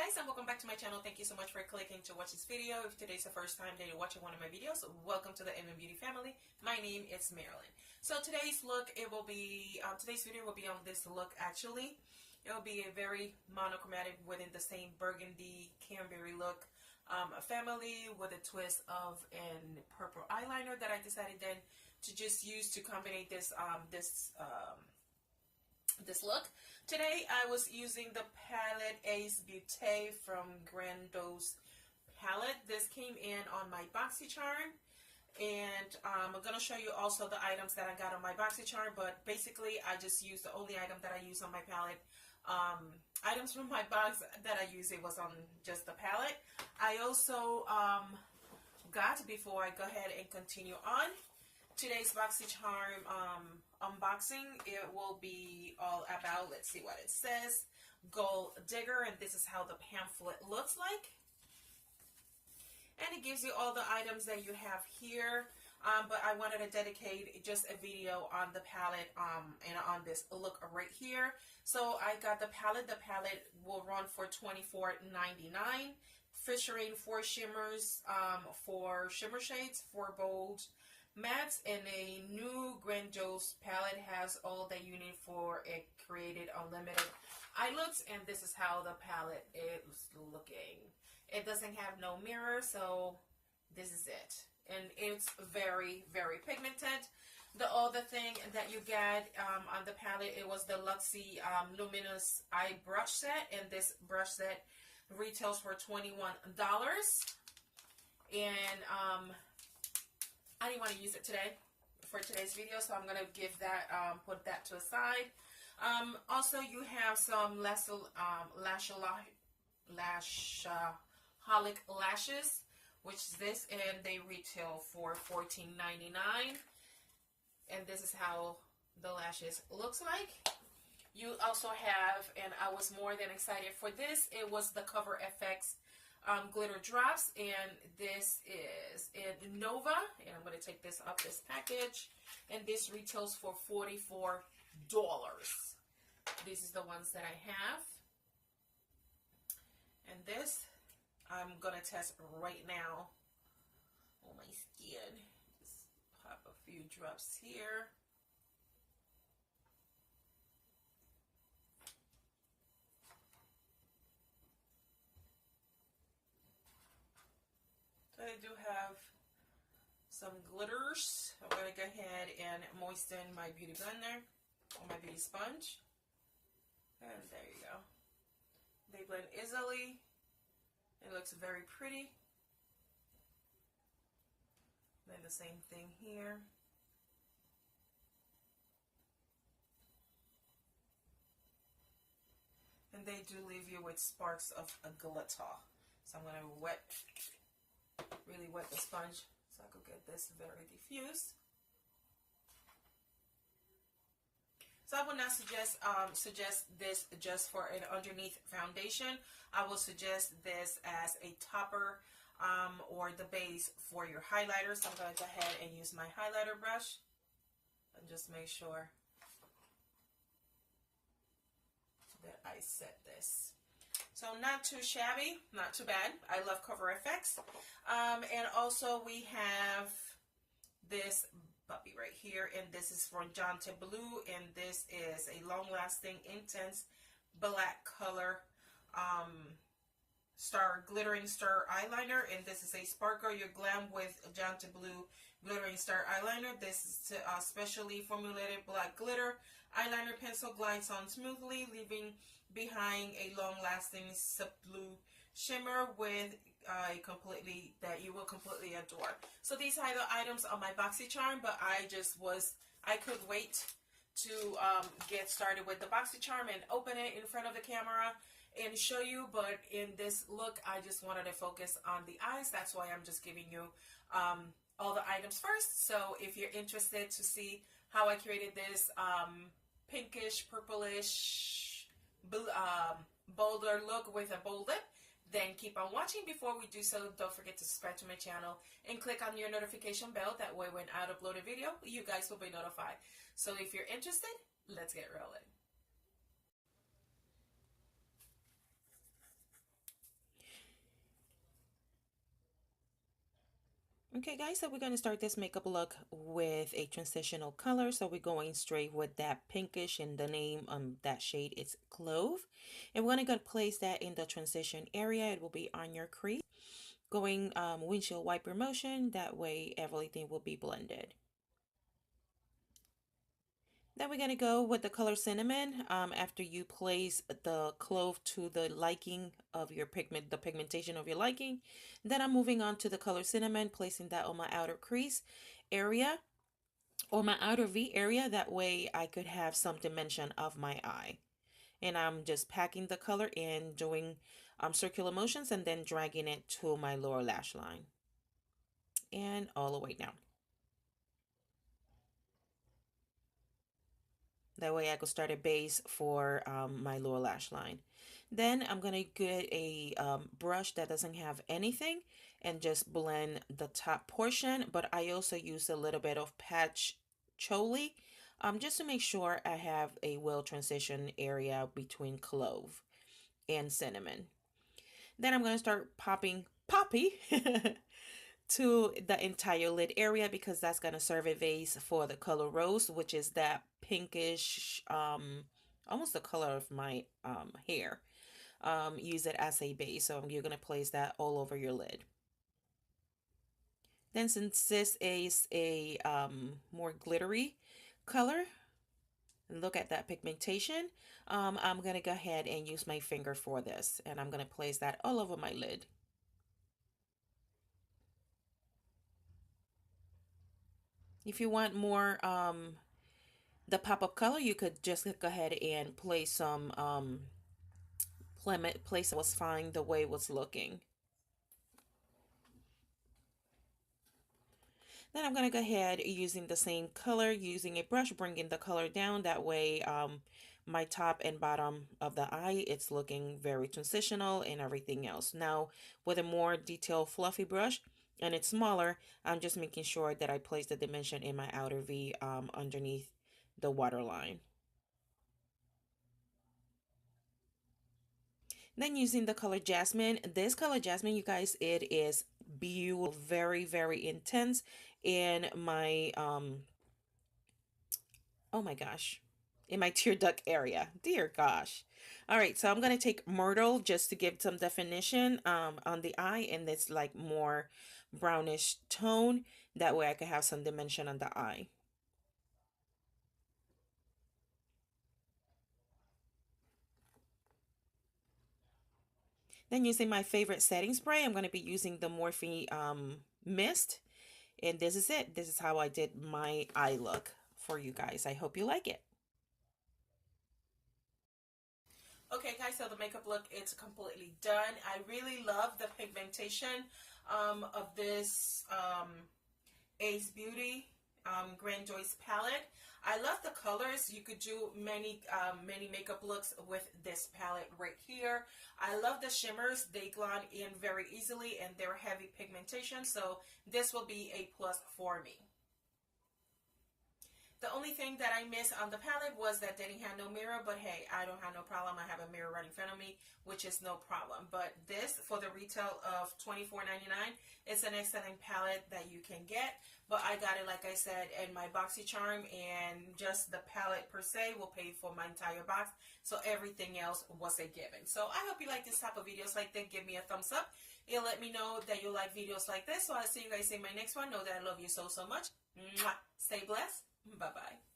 guys, and welcome back to my channel. Thank you so much for clicking to watch this video. If today's the first time that you're watching one of my videos, welcome to the MM Beauty family. My name is Marilyn. So today's look, today's video will be on this look actually. It will be a very monochromatic within the same burgundy cranberry look. A family with a twist of a purple eyeliner that I decided then to just use to combine this look. Today I was using the palette Ace Beauté from Grando's palette. This came in on my BoxyCharm, and I'm going to show you also the items that I got on my BoxyCharm, but basically I just used the only item that I use on my palette. Items from my box that I use, it was on just the palette. I also got, before I go ahead and continue on, today's BoxyCharm unboxing, it will be all about, let's see what it says, Gold Digger, and this is how the pamphlet looks like. And it gives you all the items that you have here, but I wanted to dedicate just a video on the palette and on this look right here. So I got the palette. The palette will run for $24.99, featuring 4 shimmers, 4 shimmer shades, 4 bold mattes, and a new Grando's palette has all that you need for a created unlimited eye looks. And this is how the palette is looking. It doesn't have no mirror, so this is it, and it's very, very pigmented. The other thing that you get on the palette, it was the Luxie Luminous Eye Brush Set, and this brush set retails for $21. And I didn't want to use it today for today's video, so I'm going to give that, put that to the side. Also, you have some Lashaholic lashes, which is this, and they retail for $14.99. And this is how the lashes looks like. You also have, and I was more than excited for this, it was the Cover FX glitter drops, and this is in Nova, and I'm going to take this off this package, and this retails for $44. This is the ones that I have, and this I'm going to test right now on my skin. Just pop a few drops here. So I do have some glitters. I'm going to go ahead and moisten my beauty blender or my beauty sponge. And there you go. They blend easily. It looks very pretty. Then the same thing here. And they do leave you with sparks of a glitter. So I'm going to really wet the sponge so I could get this very diffused. So I would not suggest this just for an underneath foundation. I will suggest this as a topper or the base for your highlighter. So I'm going to go ahead and use my highlighter brush and just make sure that I set this. So not too shabby, not too bad. I love Cover FX. And also we have this puppy right here, and this is from Jante Blue, and this is a long-lasting, intense black color glittering star eyeliner, and this is a Sparkle Your Glam with Jante Blue glittering star eyeliner. This is specially formulated black glitter eyeliner pencil, glides on smoothly, leaving behind a long-lasting blue shimmer with that you will completely adore. So these are the items on my BoxyCharm, but I could wait to get started with the BoxyCharm and open it in front of the camera and show you. But in this look, I just wanted to focus on the eyes. That's why I'm just giving you all the items first. So if you're interested to see how I created this pinkish, purplish, bolder look with a bold lip, then keep on watching. Before we do so, don't forget to subscribe to my channel and click on your notification bell. That way when I upload a video, you guys will be notified. So if you're interested, let's get rolling. Okay guys, so we're going to start this makeup look with a transitional color. So we're going straight with that pinkish, and the name that shade is Clove. And we're going to place that in the transition area. It will be on your crease. Going windshield wiper motion, that way everything will be blended. Then we're going to go with the color Cinnamon. After you place the clove to the liking of your pigment, the pigmentation of your liking, then I'm moving on to the color Cinnamon, placing that on my outer crease area or my outer V area. That way I could have some dimension of my eye. And I'm just packing the color in, doing circular motions, and then dragging it to my lower lash line and all the way down. That way I could start a base for my lower lash line. Then I'm going to get a brush that doesn't have anything and just blend the top portion. But I also use a little bit of patch chole just to make sure I have a well transition area between clove and cinnamon. Then I'm going to start popping poppy to the entire lid area, because that's going to serve a base for the color Rose, which is that pinkish, almost the color of my hair. Use it as a base, so you're going to place that all over your lid. Then, since this is a more glittery color, look at that pigmentation, I'm going to go ahead and use my finger for this, and I'm going to place that all over my lid. If you want more the pop-up color, you could just go ahead and place some place was fine the way it was looking. Then I'm going to go ahead using the same color, using a brush, bringing the color down. That way my top and bottom of the eye, it's looking very transitional and everything else. Now with a more detailed fluffy brush, and it's smaller, I'm just making sure that I place the dimension in my outer V underneath the waterline. Then using the color Jasmine. This color Jasmine, you guys, it is beautiful, very, very intense in my, oh my gosh, in my tear duct area. Dear gosh. All right, so I'm going to take Myrtle just to give some definition on the eye, and it's like more brownish tone. That way I can have some dimension on the eye. Then using my favorite setting spray, I'm going to be using the Morphe Mist. And this is it. This is how I did my eye look for you guys. I hope you like it. Okay guys, so the makeup look is completely done. I really love the pigmentation of this Ace Beauty Grand Joyce palette. I love the colors. You could do many makeup looks with this palette right here. I love the shimmers. They glide in very easily, and they're heavy pigmentation, so this will be a plus for me. The only thing that I missed on the palette was that they didn't have no mirror, but hey, I don't have no problem. I have a mirror right in front of me, which is no problem. But this, for the retail of $24.99, it's an excellent palette that you can get. But I got it, like I said, in my BoxyCharm, and just the palette per se will pay for my entire box. So everything else was a given. So I hope you like this type of videos like that. Give me a thumbs up. It'll let me know that you like videos like this. So I'll see you guys in my next one. Know that I love you so, so much. Mwah. Stay blessed. Bye-bye.